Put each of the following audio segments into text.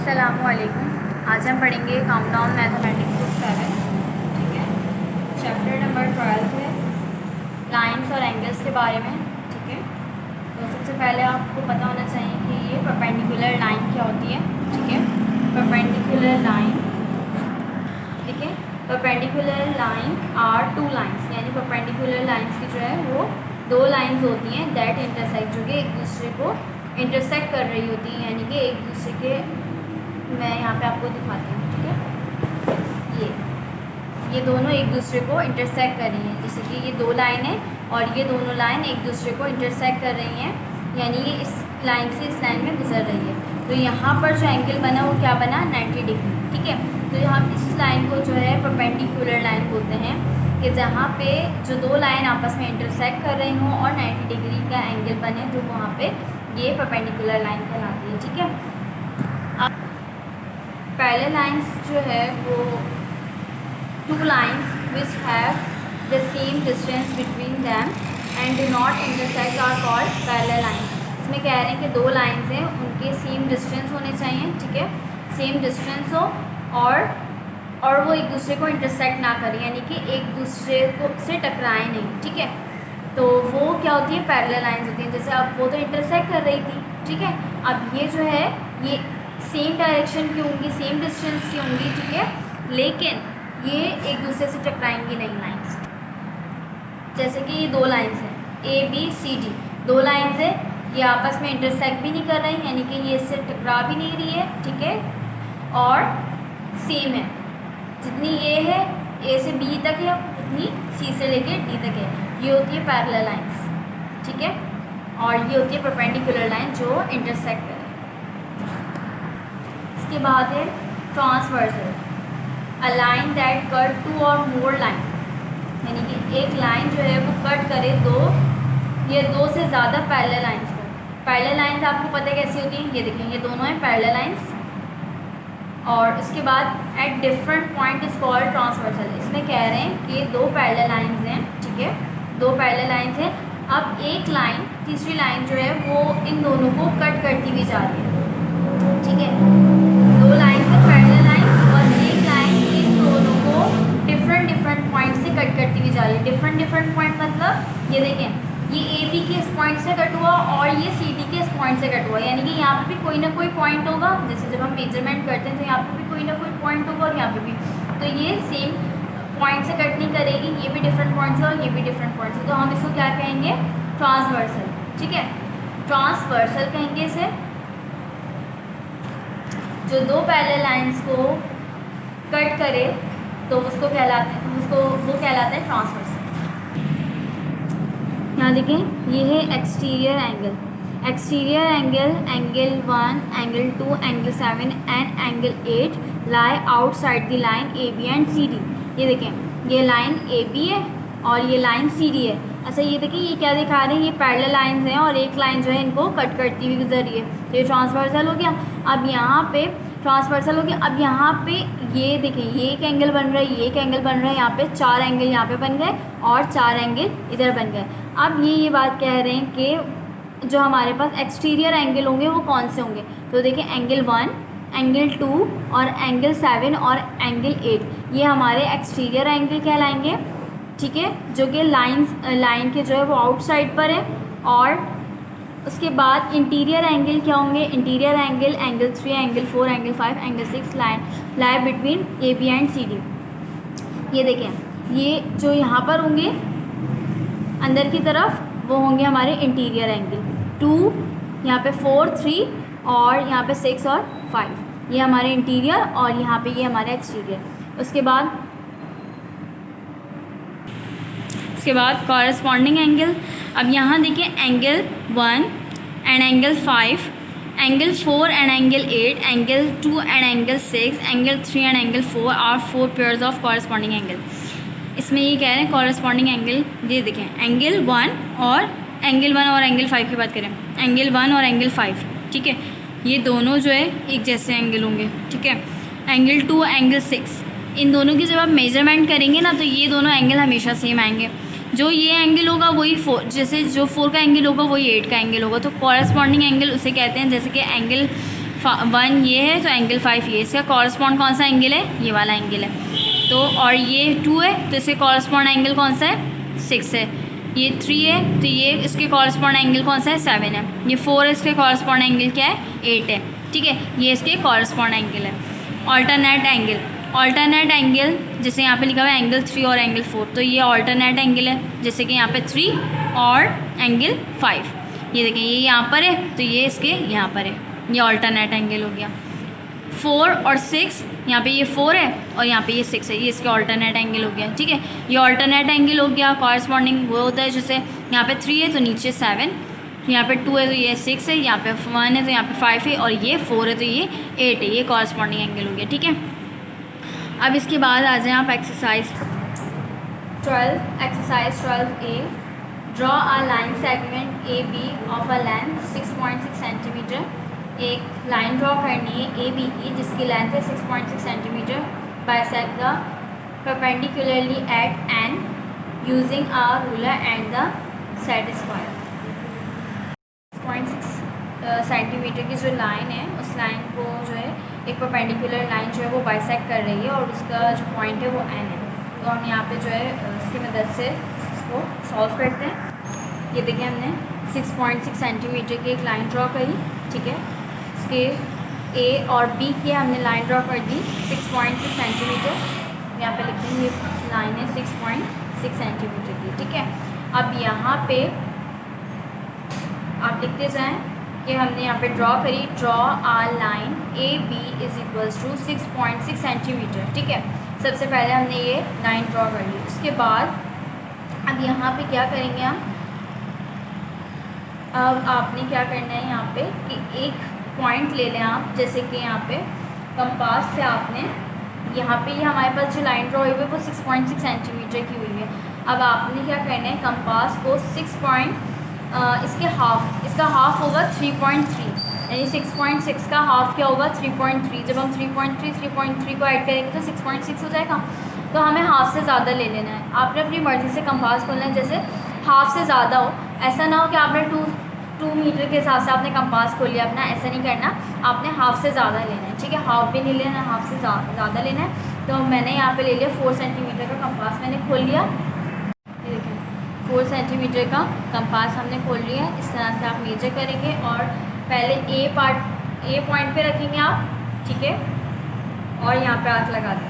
अस्सलामुअलैकुम। आज हम पढ़ेंगे काउंटडाउन मैथमेटिक्स बुक 7, ठीक है। चैप्टर नंबर 12 है लाइंस और एंगल्स के बारे में, ठीक है। तो सबसे पहले आपको पता होना चाहिए कि ये परपेंडिकुलर लाइन क्या होती है, ठीक है। परपेंडिकुलर लाइन, ठीक है। Perpendicular line are two lines, यानी परपेंडिकुलर लाइंस की जो है वो दो लाइंस होती हैं दैट इंटरसेक्ट, जो कि एक दूसरे को इंटरसेक्ट कर रही होती हैं, यानी कि एक दूसरे के, मैं यहाँ पे आपको दिखाती हूँ, ठीक है। ये दोनों एक दूसरे को इंटरसेक्ट कर रही हैं, जैसे कि ये दो लाइन है और ये दोनों लाइन एक दूसरे को इंटरसेक्ट कर रही हैं, यानी ये इस लाइन से इस लाइन में गुजर रही है। तो यहाँ पर जो एंगल बना वो क्या बना, 90 डिग्री, ठीक है। तो यहाँ इस लाइन को जो है परपेंडिकुलर लाइन बोलते हैं, कि जहाँ पे जो दो लाइन आपस में इंटरसेक्ट कर रही हों और 90 डिग्री का एंगल बने, तो वहाँ पे ये परपेंडिकुलर लाइन कहलाती है, ठीक है। अब पहले लाइंस जो है वो two lines which have the same distance between them and do not intersect are called parallel lines. इसमें कह रहे हैं कि दो लाइंस हैं, उनके सेम डिस्टेंस होने चाहिए, ठीक है, सेम डिस्टेंस हो और वो एक दूसरे को इंटरसेक्ट ना करें, यानी कि एक दूसरे को से टकराएं नहीं, ठीक है। तो वो क्या होती है, पैरेलल लाइंस होती हैं। जैसे अब वो तो इंटरसेक्ट कर रही थी, ठीक है। अब ये जो है ये सेम डायरेक्शन की होंगी, सेम डिस्टेंस की होंगी, ठीक है, लेकिन ये एक दूसरे से टकराएंगी नहीं लाइंस। जैसे कि ये दो लाइंस हैं ए बी सी डी, दो लाइंस है, ये आपस में इंटरसेक्ट भी नहीं कर रही, यानी कि ये इससे टकरा भी नहीं रही है, ठीक है, और सेम है। जितनी ए है, ए से बी तक है, उतनी सी से लेके डी तक है। ये होती है पैरेलल लाइंस, ठीक है, और ये होती है परपेंडिकुलर लाइन जो इंटरसेक्ट करे। इसके बाद है transversal, a line that cut two or more line, यानी कि एक लाइन जो है वो कट करे दो से ज़्यादा पैरेलल लाइंस को। पैरेलल लाइंस आपको पता है कैसी होती हैं, ये देखें, ये दोनों हैं पैरेलल लाइंस, और उसके बाद at different point is called transversal. इसमें कह रहे हैं कि दो पैरेलल लाइंस हैं, ठीक है, दो पैरेलल लाइंस हैं। अब एक लाइन तीसरी लाइन जो है वो इन दोनों को कट करती हुई जा रही है, ठीक है। दो लाइन से पैरेलल लाइंस और एक लाइन इन दोनों को डिफरेंट पॉइंट से कट करती हुई जा रही है। डिफरेंट पॉइंट मतलब ये देखें, ये ए बी के इस पॉइंट से कट हुआ और ये सी डी के इस पॉइंट से कट हुआ, यानी कि यहाँ पे भी कोई ना कोई पॉइंट होगा। जैसे जब हम मेजरमेंट करते हैं तो यहाँ पे भी कोई ना कोई पॉइंट होगा और यहाँ पे भी, तो ये सेम पॉइंट से कट नहीं करेगी, ये भी डिफरेंट पॉइंट से और ये भी डिफरेंट पॉइंट से। तो हम इसको क्या कहेंगे, ट्रांसवर्सल, ठीक है, ट्रांसवर्सल कहेंगे इसे। जो दो पैरेलल लाइंस को कट करे तो उसको कहलाते हैं, वो कहलाता है ट्रांसवर्सल। यहाँ देखें, ये है exterior angle, angle 1, angle 2, angle 7 and angle 8 lie outside the line A B and C D. ये देखें, ये लाइन ए बी है और ये लाइन सी डी है। अच्छा, ये देखिए, ये क्या दिखा रहे हैं, ये पैरेलल लाइंस हैं और एक लाइन जो है इनको कट करती हुई गुजर रही है, तो ये ट्रांसवर्सल हो गया। अब यहाँ पे ट्रांसवर्सल हो गया। अब यहाँ पे ये देखें, ये एक एंगल बन रहा है, ये एक एंगल बन रहा है, यहाँ पे चार एंगल यहाँ पे बन गए और चार एंगल इधर बन गए। अब ये बात कह रहे हैं कि जो हमारे पास एक्सटीरियर एंगल होंगे वो कौन से होंगे, तो देखिए एंगल 1, एंगल 2 और एंगल 7 और एंगल 8, ये हमारे एक्सटीरियर एंगल कहलाएंगे, ठीक है, जो कि लाइन के जो है वो आउटसाइड पर है। और उसके बाद इंटीरियर एंगल क्या होंगे, interior angle, angle 3, angle 4, angle 5, angle 6 lie between A B and C D. ये देखें, ये जो यहाँ पर होंगे अंदर की तरफ वो होंगे हमारे इंटीरियर एंगल 2, यहाँ पे 4, 3 और यहाँ पे 6 और 5, ये हमारे इंटीरियर और यहाँ पे ये हमारे एक्सटीरियर। उसके बाद कॉरस्पॉन्डिंग एंगल। अब यहाँ देखिए, angle 1 and angle 5, angle 4 and angle 8, angle 2 and angle 6, angle 3 and angle 4 are 4 pairs of corresponding angle. इसमें ये कह रहे हैं कॉरस्पॉन्डिंग एंगल, ये देखें, एंगल 1 और एंगल 5 की बात करें, एंगल 1 और एंगल 5, ठीक है, ये दोनों जो है एक जैसे एंगल होंगे, ठीक है। एंगल 2, एंगल 6, इन दोनों की जब आप मेजरमेंट करेंगे ना तो ये दोनों एंगल हमेशा सेम आएंगे। जो ये एंगल होगा वही 4, जैसे जो 4 का एंगल होगा वही 8 का एंगल होगा। तो कॉरस्पॉन्डिंग एंगल उसे कहते हैं, जैसे कि एंगल 1 ये है तो एंगल 5 ये, इसका कॉरस्पॉन्ड कौन सा एंगल है, ये वाला एंगल है। तो और ये 2 है तो इसके कॉरस्पॉन्ड एंगल कौन सा है, 6 है। ये 3 है तो ये इसके कॉरस्पॉन्ड एंगल कौन सा है, 7 है। ये 4 है, इसके कॉरस्पॉन्ड एंगल क्या है, 8 है। ठीक है, ये इसके कॉरस्पॉन्ड एंगल है। ऑल्टरनेट एंगल, ऑल्टरनेट एंगल जैसे यहाँ पे लिखा हुआ है एंगल 3 और एंगल 4, तो ये ऑल्टरनेट एंगल है, जैसे कि यहाँ पे 3 और एंगल 5। ये देखें ये यहाँ पर है तो ये इसके यहाँ पर है, ये ऑल्टरनेट एंगल हो गया। 4 और 6, यहाँ पे ये 4 है और यहाँ पे ये 6 है, ये इसके ऑल्टरनेट एंगल हो गया। ठीक है, ये ऑल्टरनेट एंगल हो गया। कॉरस्पॉन्डिंग वो होता है जैसे यहाँ पे 3 है तो नीचे 7, यहाँ पे 2 है तो ये 6 है, यहाँ पे 1 है तो यहाँ पे 5 है, और ये 4 है तो ये 8 है, ये कॉरस्पॉन्डिंग एंगल हो गया। ठीक है, अब इसके बाद आ जाएँ आप exercise 12, exercise 12A। Draw a line segment A B of a length 6.6 centimetre. एक लाइन ड्रॉ करनी है ए बी की जिसकी लेंथ है 6.6 centimetre. Bisect the perpendicularly at an using a ruler and the set square. 6.6 centimetre की जो line है उस लाइन को जो है एक परपेंडिकुलर लाइन जो है वो बाइसेक्ट कर रही है और उसका जो पॉइंट है वो एन है। तो हम यहाँ पे जो है उसकी मदद से इसको सॉल्व करते हैं। ये देखिए हमने 6.6 सेंटीमीटर की एक लाइन ड्रॉ करी। ठीक है, इसके ए और बी की हमने लाइन ड्रॉ कर दी 6.6 सेंटीमीटर। यहाँ पे लिखते हैं ये लाइन है 6.6 सेंटीमीटर की। ठीक है, अब यहाँ पे आप लिखते जाएं कि हमने यहाँ पे ड्रॉ करी, draw a line A B is equals to 6.6 centimetre. ठीक है, सबसे पहले हमने ये लाइन ड्रॉ कर ली। उसके बाद अब यहाँ पे क्या करेंगे हम, अब आपने क्या करना है यहाँ पे कि एक पॉइंट ले लें आप, जैसे कि यहाँ पे कंपास से आपने यहाँ पे ये हमारे पास जो लाइन ड्रॉ हुई है वो 6.6 सेंटीमीटर की हुई है। अब आपने क्या करना है, कंपास को इसका हाफ होगा 3.3, यानी 6.6 का हाफ क्या होगा 3.3। जब हम 3.3 को ऐड करेंगे तो 6.6 हो जाएगा। तो हमें हाफ से ज़्यादा ले लेना है। आपने अपनी मर्ज़ी से कंपास खोलना है, जैसे हाफ से ज़्यादा हो। ऐसा ना हो कि आपने 2 मीटर के हिसाब से आपने कंपास खोल लिया अपना, ऐसा नहीं करना, आपने हाफ से ज़्यादा लेना है। ठीक है, हाफ भी नहीं लेना है, हाफ से ज़्यादा लेना है। तो मैंने यहाँ पे ले लिया 4 सेंटीमीटर का कंपास मैंने खोल लिया। ये देखें 4 सेंटीमीटर का कंपास हमने खोल लिया। इस तरह से आप मेजर करेंगे और पहले ए पॉइंट पे रखेंगे आप। ठीक है, और यहाँ पे आर्क लगा दें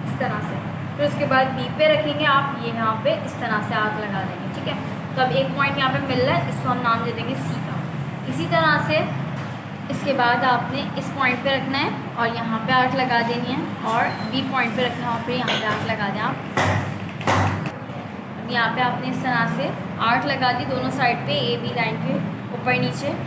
इस तरह से। फिर उसके बाद बी पे रखेंगे आप, ये यहाँ पे इस तरह से आर्क लगा देंगे। ठीक है, तो अब एक पॉइंट यहाँ पे मिल रहा है, इसको हम नाम दे देंगे सी का। इसी तरह से इसके बाद आपने इस पॉइंट पे रखना है और यहाँ पे आर्क लगा देनी है, और बी पॉइंट पे रखना है और फिर यहाँ पे आर्क लगा दें आप। अब यहाँ पे आपने इस तरह से आर्क लगा दी दोनों साइड पे, ए बी लाइन के ऊपर नीचे।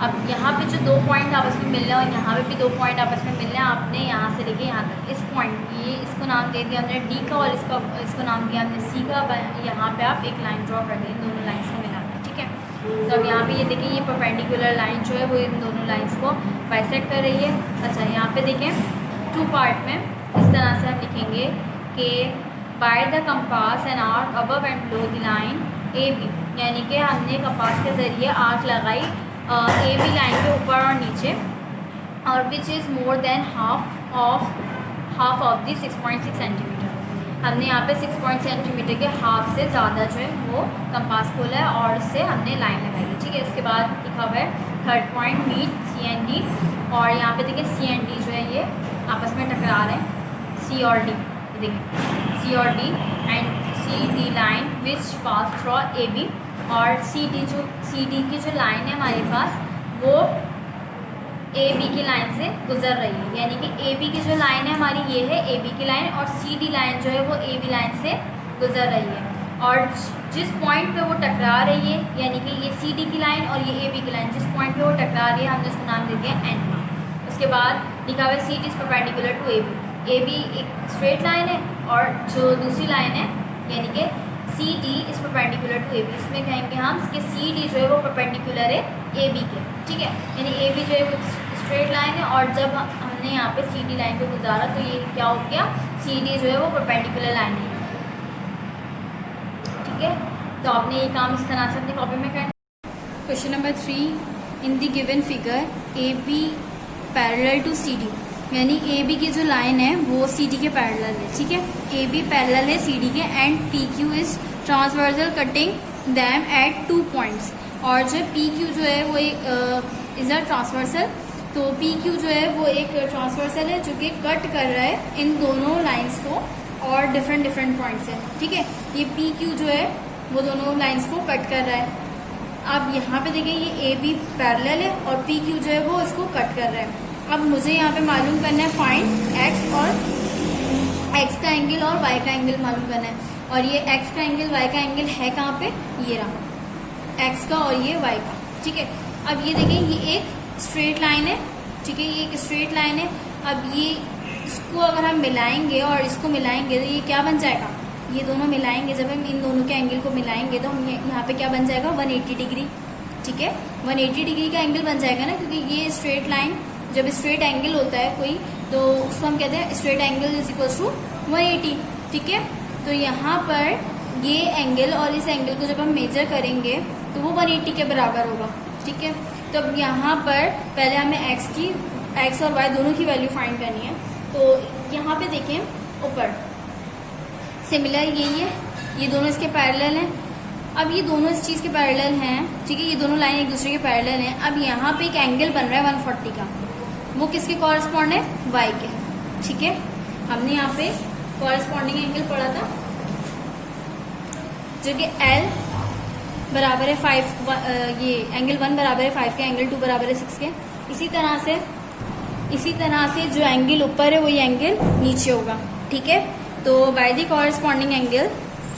अब यहाँ पे जो 2 पॉइंट आपस में मिल रहे हैं और यहाँ पे भी 2 पॉइंट आपस में मिल रहे हैं, आपने यहाँ से लेके यहाँ तक इस पॉइंट, ये इसको नाम दे दिया हमने डी का और इसको नाम दिया हमने सी का। यहाँ पे आप एक लाइन ड्रॉ कर दें दोनों लाइन्स को मिलाकर। ठीक है, तो अब यहाँ पे ये देखिए ये परपेंडिकुलर लाइन जो है वो इन दोनों लाइन्स को बाइसेक्ट कर रही है। अच्छा, यहाँ पे देखें 2 पार्ट में इस तरह से हम लिखेंगे कि by the compass and arc above and below the line A B, यानी कि हमने कंपास के ज़रिए आर्क लगाई ए बी लाइन के ऊपर और नीचे, और which is more than half of the 6.6 centimetre. हमने यहाँ पे 6 सेंटीमीटर के हाफ से ज़्यादा जो है वो कंपास खोला है और उससे हमने लाइन लगाई है। ठीक है, इसके बाद लिखा हुआ है 3rd point meet C and D, और यहाँ पे देखिए सी एंड डी जो है ये आपस में टकरा रहे हैं, सी और डी। देखिए सी और D and C D line which pass through A B, और सी डी की जो लाइन है हमारे पास वो ए बी की लाइन से गुजर रही है, यानी कि ए बी की जो लाइन है हमारी ये है ए बी की लाइन, और सी डी लाइन जो है वो ए बी लाइन से गुजर रही है। और जिस पॉइंट पे वो टकरा रही है, यानी कि ये सी डी की लाइन और ये ए बी की लाइन, जिस पॉइंट पे वो टकरा रही है हमने उसको नाम दे दिया एन का। उसके बाद लिखा हुआ है C D is perpendicular to A B. A B एक स्ट्रेट लाइन है और जो दूसरी लाइन है यानी कि C D is perpendicular to A B, इसमें कहेंगे हम कि सी डी जो है वो परपेंडिकुलर है ए बी के। ठीक है, यानी ए बी जो है वो स्ट्रेट लाइन है और जब हमने यहाँ पे सी डी लाइन को गुजारा तो ये क्या हो गया, सी डी जो है वो परपेंडिकुलर लाइन है। ठीक है, तो आपने ये काम इस तरह से अपनी कॉपी में करना। Question number 3, in the given figure A B parallel to C D, यानी ए बी की जो लाइन है वो सी डी के पैरेलल है, ठीक है। ए बी पैरेलल है सी डी के, and P Q is transversal cutting them at 2 points. और जो पी क्यू जो है वो इज अ ट्रांसवर्सल, तो पी क्यू जो है वो एक ट्रांसवर्सल है जो कि कट कर रहा है इन दोनों लाइंस को और डिफरेंट पॉइंट्स है, ठीक है। ये पी क्यू जो है वो दोनों लाइंस को कट कर रहा है। अब यहाँ पे देखिए ये ए बी पैरेलल है और पी क्यू जो है वो इसको कट कर रहा है। अब मुझे यहाँ पे मालूम करना है फाइंड एक्स, और एक्स का एंगल और वाई का एंगल मालूम करना है। और ये एक्स का एंगल वाई का एंगल है कहाँ पे, ये रहा एक्स का और ये वाई का, ठीक है। अब ये देखिए ये एक स्ट्रेट लाइन है, ठीक है, ये एक स्ट्रेट लाइन है। अब ये इसको अगर हम मिलाएंगे और इसको मिलाएंगे तो ये क्या बन जाएगा, ये दोनों मिलाएंगे, जब हम इन दोनों के एंगल को मिलाएंगे तो हम यहाँ पे क्या बन जाएगा 180 डिग्री, ठीक है। 180 डिग्री का एंगल बन जाएगा ना, क्योंकि ये स्ट्रेट लाइन जब स्ट्रेट एंगल होता है कोई तो उसको हम कहते हैं straight angle is equal to 180, ठीक है। तो यहाँ पर ये एंगल और इस एंगल को जब हम मेजर करेंगे तो वो 180 के बराबर होगा, ठीक है। तो अब यहाँ पर पहले हमें एक्स और वाई दोनों की वैल्यू फाइंड करनी है। तो यहाँ पे देखें ऊपर सिमिलर यही है, ये दोनों इसके पैरेलल हैं। अब ये दोनों इस चीज़ के पैरेलल हैं, ठीक है, ये दोनों लाइन एक दूसरे के पैरेलल हैं। अब यहाँ पे एक एंगल बन रहा है 140 का, वो किसके कॉरस्पॉन्ड है, वाई के, ठीक है। हमने यहाँ पे कॉरस्पॉन्डिंग एंगल पढ़ा था जो कि L बराबर है 5, ये एंगल 1 बराबर है 5 के, एंगल 2 बराबर है 6 के। इसी तरह से जो एंगल ऊपर है वही एंगल नीचे होगा, ठीक है। तो बाय द कॉरस्पॉन्डिंग एंगल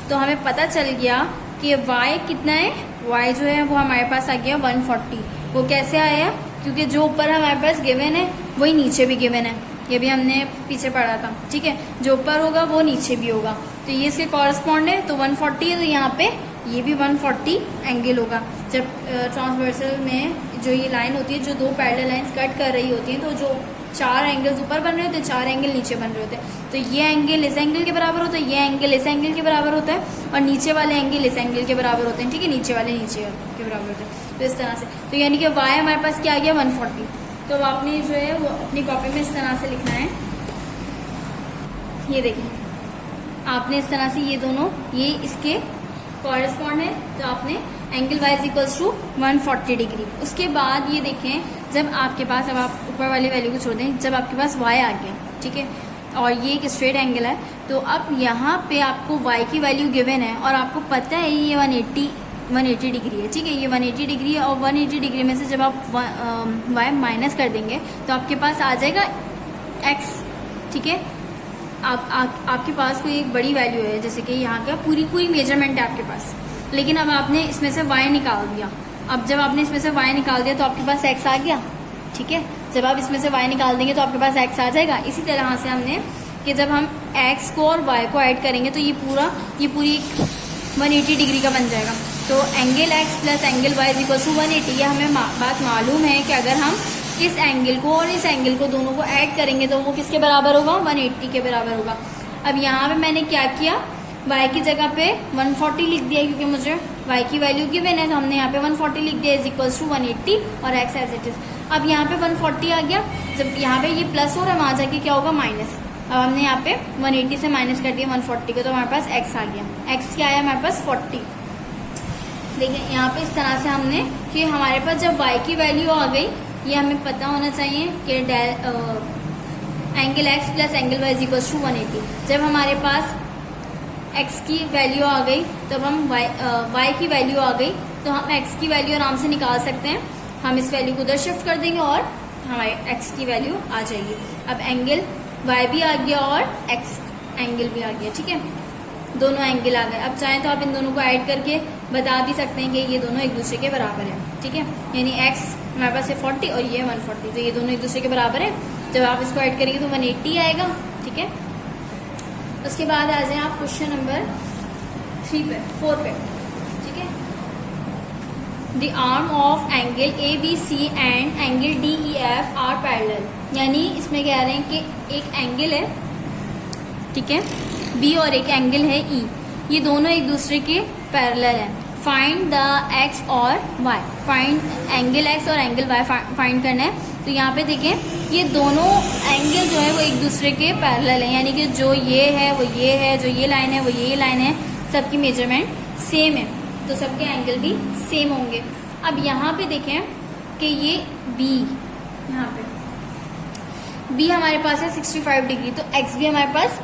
तो हमें पता चल गया कि y कितना है, y जो है वो हमारे पास आ गया 140। वो कैसे आया, क्योंकि जो ऊपर हमारे पास गिवन है वही नीचे भी गिवन है, ये भी हमने पीछे पढ़ा था, ठीक है। जो ऊपर होगा वो नीचे भी होगा, तो ये इसके कॉरस्पॉन्ड है, तो 140 है, तो यहाँ पे ये भी 140 एंगल होगा। जब ट्रांसवर्सल में जो ये लाइन होती है, जो दो पैरेलल लाइंस कट कर रही होती हैं, तो जो 4 एंगल्स ऊपर बन रहे होते हैं, 4 एंगल नीचे बन रहे होते हैं। तो ये एंगल इस एंगल के बराबर होता है, ये एंगल इस एंगल के बराबर होता है, और नीचे वाले एंगल इस एंगल के बराबर होते हैं, ठीक है, नीचे वाले नीचे के बराबर होते हैं। तो इस तरह से, तो यानी कि वाई हमारे पास क्या आ गया 140। तो आपने जो है वो अपनी कॉपी में इस तरह से लिखना है, ये देखें आपने इस तरह से ये दोनों ये इसके कॉरस्पॉन्ड है, तो आपने angle Y is equals to 140 degree. उसके बाद ये देखें जब आपके पास, अब आप ऊपर वाली वैल्यू को छोड़ दें, जब आपके पास y आ गया, ठीक है, और ये एक स्ट्रेट एंगल है, तो अब यहाँ पे आपको y की वैल्यू गिवन है और आपको पता है ये 180 डिग्री है, ठीक है, ये 180 डिग्री है। और 180 डिग्री में से जब आप y माइनस कर देंगे तो आपके पास आ जाएगा x, ठीक है। आपके पास कोई एक बड़ी वैल्यू है, जैसे कि यहाँ का पूरी मेजरमेंट है आपके पास, लेकिन अब आपने इसमें से y निकाल दिया। अब जब आपने इसमें से y निकाल दिया तो आपके पास x आ गया, ठीक है। जब आप इसमें से y निकाल देंगे तो आपके पास x आ जाएगा। इसी तरह से हमने कि जब हम x को और y को ऐड करेंगे तो ये पूरी 180 डिग्री का बन जाएगा। तो angle x plus angle y is equal to 180। ये हमें बात मालूम है कि अगर हम इस एंगल को और इस एंगल को दोनों को ऐड करेंगे तो वो किसके बराबर होगा, 180 के बराबर होगा। अब यहाँ पे मैंने क्या किया, y की जगह पे 140 लिख दिया, क्योंकि मुझे y की वैल्यू गिवन है, तो हमने यहाँ पे 140 लिख दिया इज इक्वल्स टू 180 और x एज इट इज। अब यहाँ पे 140 आ गया, जब यहाँ पे ये प्लस हो रहा है वहाँ जाके क्या होगा माइनस। अब हमने यहाँ पे 180 से माइनस कर दिया 140 को, तो हमारे पास x आ गया। x क्या आया हमारे पास 40। देखिए यहाँ पे इस तरह से हमने कि हमारे पास जब y की वैल्यू आ गई, ये हमें पता होना चाहिए कि angle x plus angle y is equals to 180। जब हमारे पास x की वैल्यू आ गई, तब हम y की वैल्यू आ गई, तो हम x की वैल्यू आराम से निकाल सकते हैं। हम इस वैल्यू को उधर शिफ्ट कर देंगे और हमारे x की वैल्यू आ जाएगी। अब एंगल y भी आ गया और x एंगल भी आ गया, ठीक है, दोनों एंगल आ गए। अब चाहें तो आप इन दोनों को ऐड करके बता भी सकते हैं कि ये दोनों एक दूसरे के बराबर है, ठीक है, यानी x हमारे पास है 40 और ये 140, तो ये दोनों एक दूसरे के बराबर है। जब आप इसको ऐड करेंगे तो 180 आएगा, ठीक है। उसके बाद आ जाए आप क्वेश्चन नंबर 4 पे, ठीक है। The arm of angle ABC and angle DEF are parallel, यानी इसमें कह रहे हैं कि एक एंगल है, ठीक है, B और एक एंगल है E, ये दोनों एक दूसरे के पैरेलल हैं। फाइंड द x और y, फाइंड एंगल x और एंगल y फाइंड करना है। तो यहाँ पे देखें ये दोनों एंगल जो है वो एक दूसरे के पैरेलल है, यानी कि जो ये है वो ये है, जो ये लाइन है वो ये लाइन है, सबकी मेजरमेंट सेम है, तो सबके एंगल भी सेम होंगे। अब यहाँ पे देखें कि ये बी, यहाँ पे बी हमारे पास है 65 डिग्री, तो एक्स भी हमारे पास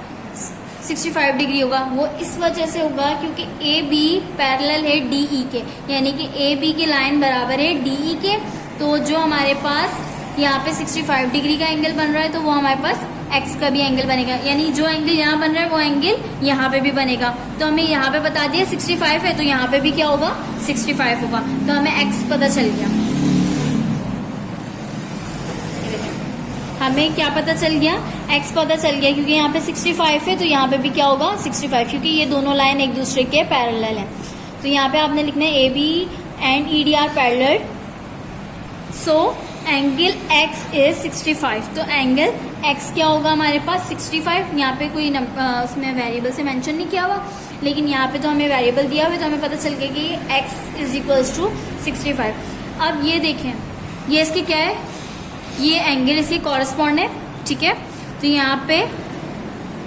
65 डिग्री होगा। वो इस वजह से होगा क्योंकि ए बी पैरेलल है डी ई के, यानी कि ए बी की लाइन बराबर है डी ई के। तो जो हमारे पास यहाँ पे 65 डिग्री का एंगल बन रहा है तो वो हमारे पास एक्स का भी एंगल बनेगा, यानी जो एंगल यहाँ बन रहा है वो एंगल यहाँ पे भी बनेगा। तो हमें यहाँ पे बता दिया 65 है, तो यहाँ पे भी क्या होगा 65 होगा, तो हमें एक्स पता चल गया। हमें क्या पता चल गया, एक्स पता चल गया, क्योंकि यहाँ पे 65 है तो यहाँ पे भी क्या होगा 65, क्योंकि ये दोनों लाइन एक दूसरे के पैरेलल हैं। तो यहाँ पे आपने लिखना है A B and E D are parallel, so angle X is 65। तो एंगल एक्स क्या होगा हमारे पास 65। यहाँ पे कोई उसमें वेरिएबल से मेंशन नहीं किया हुआ, लेकिन यहाँ पे तो हमें वेरिएबल दिया हुआ है, तो हमें पता चल गया कि एक्स इज इक्वल्स टू 65। अब ये देखें, ये इसके क्या है, ये एंगल इसके कॉरस्पॉन्ड है, ठीक है। तो यहाँ पे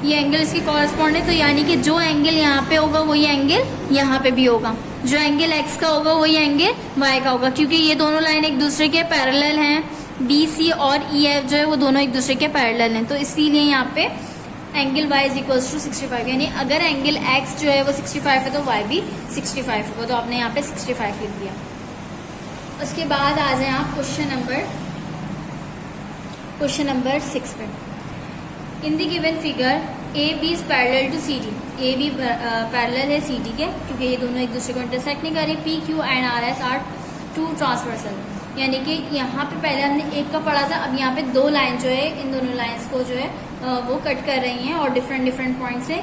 ये एंगल इसके कॉरस्पॉन्ड है, तो यानी कि जो एंगल यहाँ पे होगा वही एंगल यहाँ पे भी होगा, जो एंगल एक्स का होगा वही एंगल वाई का होगा, क्योंकि ये दोनों लाइन एक दूसरे के पैरेलल हैं। बी सी और ई एफ जो है वो दोनों एक दूसरे के पैरेलल हैं, तो इसीलिए यहाँ पे angle Y is equals to 65, यानी अगर एंगल एक्स जो है वो 65 है तो वाई भी 65 होगा, तो आपने यहाँ पे 65 लिख दिया। उसके बाद आ जाए आप क्वेश्चन नंबर 6 पे। In the given figure A B is parallel to C D, A B parallel है सी डी के, क्योंकि ये दोनों एक दूसरे को इंटरसेक्ट नहीं कर रहे। P Q and R S are two transversal, यानी कि यहाँ पे पहले हमने एक का पढ़ा था, अब यहाँ पे दो लाइन जो है इन दोनों लाइंस को जो है वो कट कर रही हैं और डिफरेंट पॉइंट से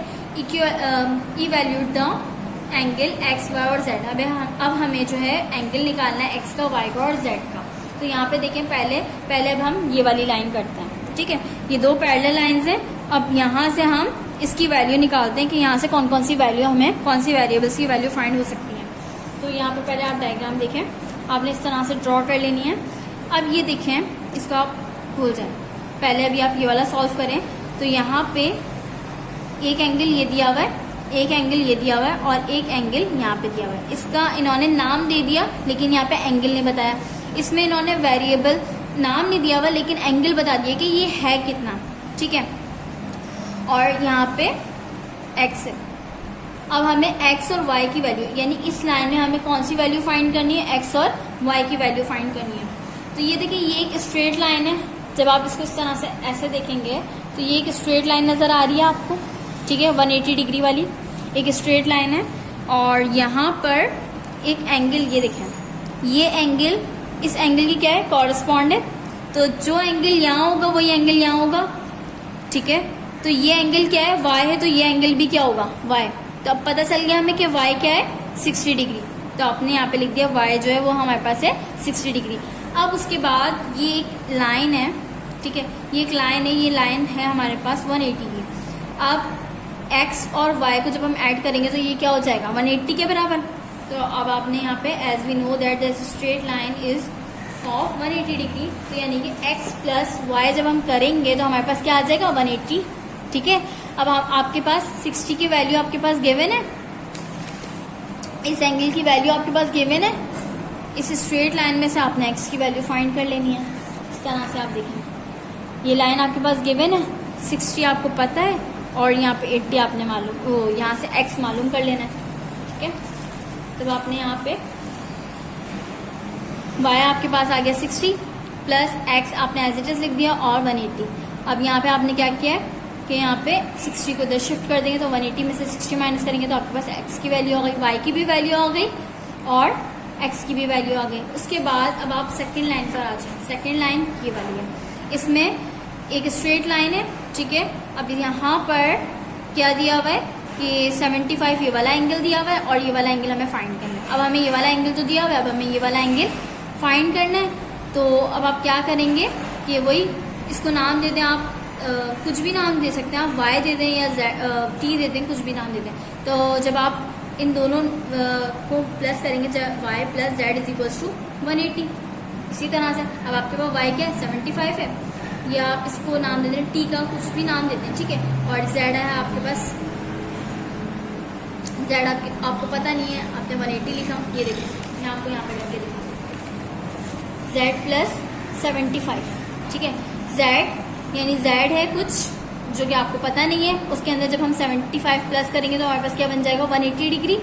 इवैल्यूट द एंगल एक्स वाई और जेड। अब हमें जो है एंगल निकालना है एक्स का, वाई का और जेड का। तो यहाँ पे देखें पहले अब हम ये वाली लाइन करते हैं, ठीक है। ये दो पैरेलल लाइंस हैं, अब यहाँ से हम इसकी वैल्यू निकालते हैं कि यहाँ से कौन कौन सी वैल्यू हमें, कौन सी वेरिएबल्स की वैल्यू फाइंड हो सकती है। तो यहाँ पे पहले आप डायग्राम देखें, आपने इस तरह से ड्रॉ कर लेनी है। अब ये देखें, इसको आप भूल जाए, पहले अभी आप ये वाला सॉल्व करें। तो यहाँ पे एक एंगल ये दिया हुआ है, एक एंगल ये दिया हुआ है और एक एंगल यहाँ पे दिया हुआ है। इसका इन्होंने नाम दे दिया लेकिन यहाँ पे एंगल नहीं बताया। इसमें इन्होंने वेरिएबल नाम नहीं दिया हुआ लेकिन एंगल बता दिया कि ये है कितना, ठीक है। और यहाँ पे एक्स है। अब हमें एक्स और वाई की वैल्यू, यानी इस लाइन में हमें कौन सी वैल्यू फाइंड करनी है, एक्स और वाई की वैल्यू फाइंड करनी है। तो ये देखिए, ये एक स्ट्रेट लाइन है। जब आप इसको इस तरह से ऐसे देखेंगे तो ये एक स्ट्रेट लाइन नज़र आ रही है आपको, ठीक है, 180 डिग्री वाली एक स्ट्रेट लाइन है। और यहाँ पर एक एंगल, ये देखें, ये एंगल इस एंगल की क्या है, कॉरस्पॉन्ड है। तो जो एंगल यहाँ होगा वही एंगल यहाँ होगा, ठीक है। तो ये एंगल क्या है, वाई है, तो ये एंगल भी क्या होगा, वाई। तो अब पता चल गया हमें कि वाई क्या है, 60 डिग्री। तो आपने यहाँ पे लिख दिया वाई जो है वो हमारे पास है 60 डिग्री। अब उसके बाद ये एक लाइन है, ठीक है, ये एक लाइन है, ये लाइन है हमारे पास 180 की। अब एक्स और वाई को जब हम ऐड करेंगे तो ये क्या हो जाएगा, 180 के बराबर। तो अब आपने यहाँ पे as we know that this straight line is of 180 degree, तो यानी कि एक्स प्लस वाई जब हम करेंगे तो हमारे पास क्या आ जाएगा, 180, ठीक है। अब आपके पास 60 की वैल्यू आपके पास गिवन है, इस एंगल की वैल्यू आपके पास गिवन है। इस स्ट्रेट लाइन में से आपने एक्स की वैल्यू फाइंड कर लेनी है। इस तरह से आप देखें, ये लाइन आपके पास गिवन है, 60 आपको पता है और यहाँ पे 80 आपने मालूम, यहाँ से एक्स मालूम कर लेना है, ठीक है। तो आपने यहाँ पे वाई आपके पास आ गया 60 प्लस एक्स आपने एज इट इज लिख दिया और 180। अब यहाँ पे आपने क्या किया है कि यहाँ पे 60 को इधर शिफ्ट कर देंगे तो 180 में से 60 माइनस करेंगे तो आपके पास एक्स की वैल्यू आ गई, वाई की भी वैल्यू आ गई और एक्स की भी वैल्यू आ गई। उसके बाद अब आप सेकेंड लाइन पर आ जाए। सेकेंड लाइन ये वाली है, इसमें एक स्ट्रेट लाइन है, ठीक है। अब यहाँ पर क्या दिया हुआ है कि 75 ये वाला एंगल दिया हुआ है और ये वाला एंगल हमें फाइंड करना है। अब हमें ये वाला एंगल तो दिया हुआ है, अब हमें ये वाला एंगल फाइंड करना है। तो अब आप क्या करेंगे कि वही इसको नाम दे दें, आप कुछ भी नाम दे सकते हैं, आप वाई दे दें या टी दे दें, कुछ भी नाम दे दें। तो जब आप इन दोनों को प्लस करेंगे, Y plus Z is equals to 180, इसी तरह से अब आपके पास y क्या है 75 है, या आप इसको नाम दे दें t का कुछ भी नाम देते हैं, ठीक है। और z है आपके पास, z आपको पता नहीं है, आपने 180 लिखा, ये देखो मैं आपको यहाँ पे करके दिखाऊँ, z प्लस 75, ठीक है। z यानी z है कुछ जो कि आपको पता नहीं है, उसके अंदर जब हम 75 प्लस करेंगे तो हमारे पास क्या बन जाएगा 180 डिग्री।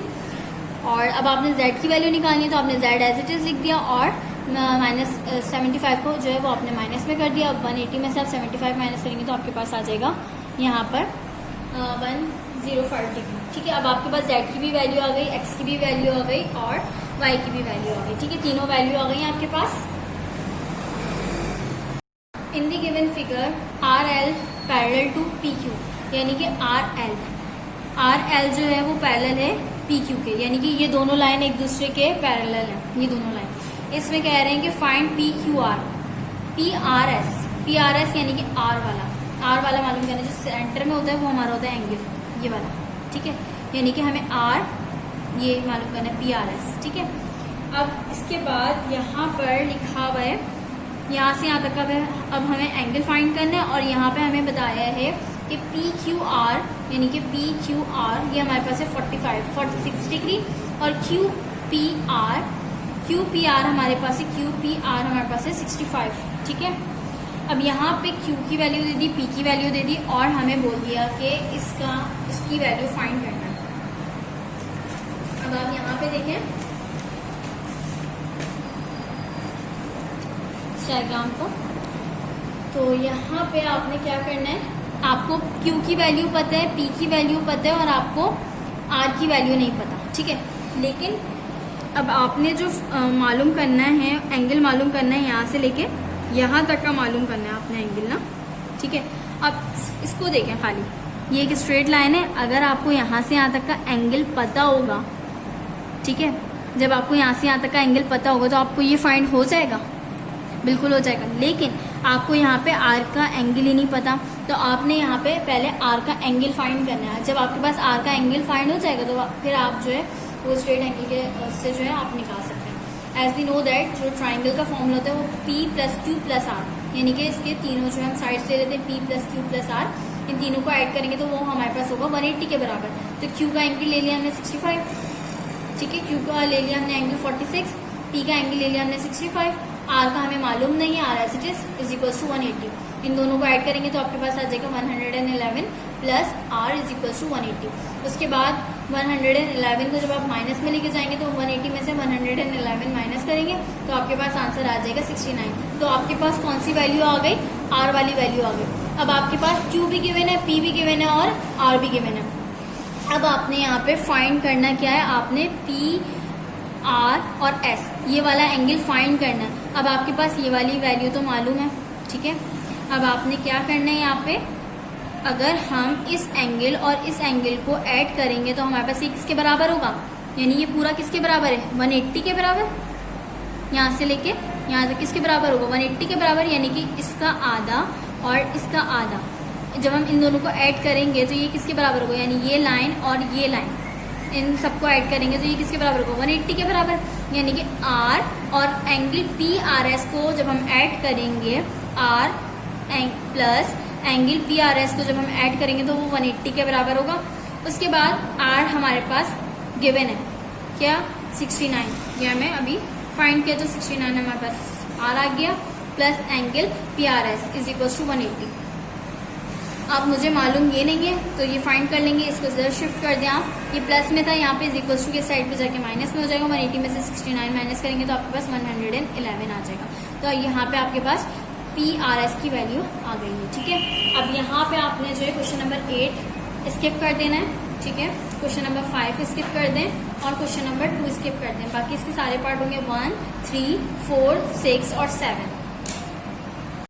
और अब आपने z की वैल्यू निकालनी है तो आपने z एज इट इज लिख दिया और माइनस 75 को जो है वो आपने माइनस में कर दिया। अब 180 में से आप 75 माइनस करेंगे तो आपके पास आ जाएगा यहाँ पर 105 डिग्री, ठीक है। अब आपके पास z की भी वैल्यू आ गई, x की भी वैल्यू आ गई और y की भी वैल्यू आ गई, ठीक है। तीनों वैल्यू आ गई आपके पास। In the given figure RL parallel to PQ, यानी कि RL जो है वो पैरेलल है PQ के, यानी कि ये दोनों लाइन एक दूसरे के पैरेलल है, ये दोनों लाइन। इसमें कह रहे हैं कि फाइंड PQR, PRS यानी कि R वाला मालूम करना, जो सेंटर में होता है वो हमारा होता है एंगल, ये वाला, ठीक है। यानी कि हमें R ये मालूम करना है PRS, ठीक है। अब इसके बाद यहाँ पर लिखा हुआ है, यहाँ से यहाँ तक का अब हमें एंगल फाइंड करना है और यहाँ पे हमें बताया है कि PQR यानी कि PQR ये हमारे पास है 46 डिग्री और QPR हमारे पास है QPR हमारे पास है 65, ठीक है। अब यहाँ पे Q की वैल्यू दे दी, P की वैल्यू दे दी और हमें बोल दिया कि इसकी वैल्यू फाइंड करना है। अब आप यहाँ पे देखें डायग्राम को, तो यहाँ पे आपने क्या करना है, आपको Q की वैल्यू पता है, P की वैल्यू पता है और आपको R की वैल्यू नहीं पता, ठीक है। लेकिन अब आपने जो मालूम करना है, एंगल मालूम करना है, यहाँ से लेके यहाँ तक का मालूम करना है आपने एंगल ना, ठीक है। अब इसको देखें, खाली ये एक स्ट्रेट लाइन है, अगर आपको यहाँ से यहाँ तक का एंगल पता होगा, ठीक है, जब आपको यहाँ से यहाँ तक का एंगल पता होगा तो आपको ये फाइंड हो जाएगा, बिल्कुल हो जाएगा। लेकिन आपको यहाँ पे R का एंगल ही नहीं पता, तो आपने यहाँ पे पहले R का एंगल फाइंड करना है। जब आपके पास R का एंगल फाइंड हो जाएगा तो फिर आप जो है वो स्ट्रेट एंगल के से जो है आप निकाल सकते हैं। एज वी नो दैट जो ट्राइंगल का फॉर्मूला होता है वो P + Q + R, यानी कि इसके तीनों जो हम साइड्स ले लेते हैं P + Q + R, इन तीनों को ऐड करेंगे तो वो हमारे पास होगा 180 के बराबर। तो Q का एंगल ले लिया हमने 65, ठीक है, Q का ले लिया हमने एंगल 46, P का एंगल ले लिया हमने 65, R का हमें मालूम नहीं है, R एज इट इज = 180। इन दोनों को ऐड करेंगे तो आपके पास आ जाएगा 111 प्लस R = 180। उसके बाद 111 को जब आप माइनस में लेके जाएंगे तो 180 में से 111 माइनस करेंगे तो आपके पास आंसर आ जाएगा 69। तो आपके पास कौन सी वैल्यू आ गई, R वाली वैल्यू आ गई। अब आपके पास Q भी गिवन है, P भी गिवन है और R भी गिवन है। अब आपने यहाँ पे फाइंड करना क्या है, आपने P, R और S ये वाला एंगल फाइंड करना है। अब आपके पास ये वाली वैल्यू तो मालूम है, ठीक है। अब आपने क्या करना है, यहाँ पे अगर हम इस एंगल और इस एंगल को ऐड करेंगे तो हमारे पास ये किसके बराबर होगा, यानी ये पूरा किसके बराबर है 180 के बराबर, यहाँ से लेके यहाँ तक किसके बराबर होगा 180 के बराबर, यानी कि इसका आधा और इसका आधा जब हम इन दोनों को ऐड करेंगे तो ये किसके बराबर होगा, यानी ये लाइन और ये लाइन इन सबको ऐड करेंगे तो ये किसके बराबर होगा 180 के बराबर। यानी कि R और एंगल PRS को जब हम ऐड करेंगे, R प्लस एंगल PRS को जब हम ऐड करेंगे तो वो 180 के बराबर होगा। उसके बाद R हमारे पास गिवन है क्या 69, ये हमें अभी फाइंड किया तो 69 हमारे पास R आ गया, प्लस एंगल PRS = 180। अब मुझे मालूम ये नहीं है तो ये फाइंड कर लेंगे, इसको जरा शिफ्ट कर दें आप, ये प्लस में था यहाँ पे = के साइड पे जाके माइनस में हो जाएगा। 180 में से 69 माइनस करेंगे तो आपके पास 111 आ जाएगा। तो यहाँ पे आपके पास PRS की वैल्यू आ गई है, ठीक है। अब यहाँ पे आपने जो है क्वेश्चन नंबर 8 स्किप कर देना है, ठीक है। क्वेश्चन नंबर 5 स्किप कर दें और क्वेश्चन नंबर 2 स्किप कर दें, बाकी इसके सारे पार्ट होंगे 1, 3, 4, 6 और 7।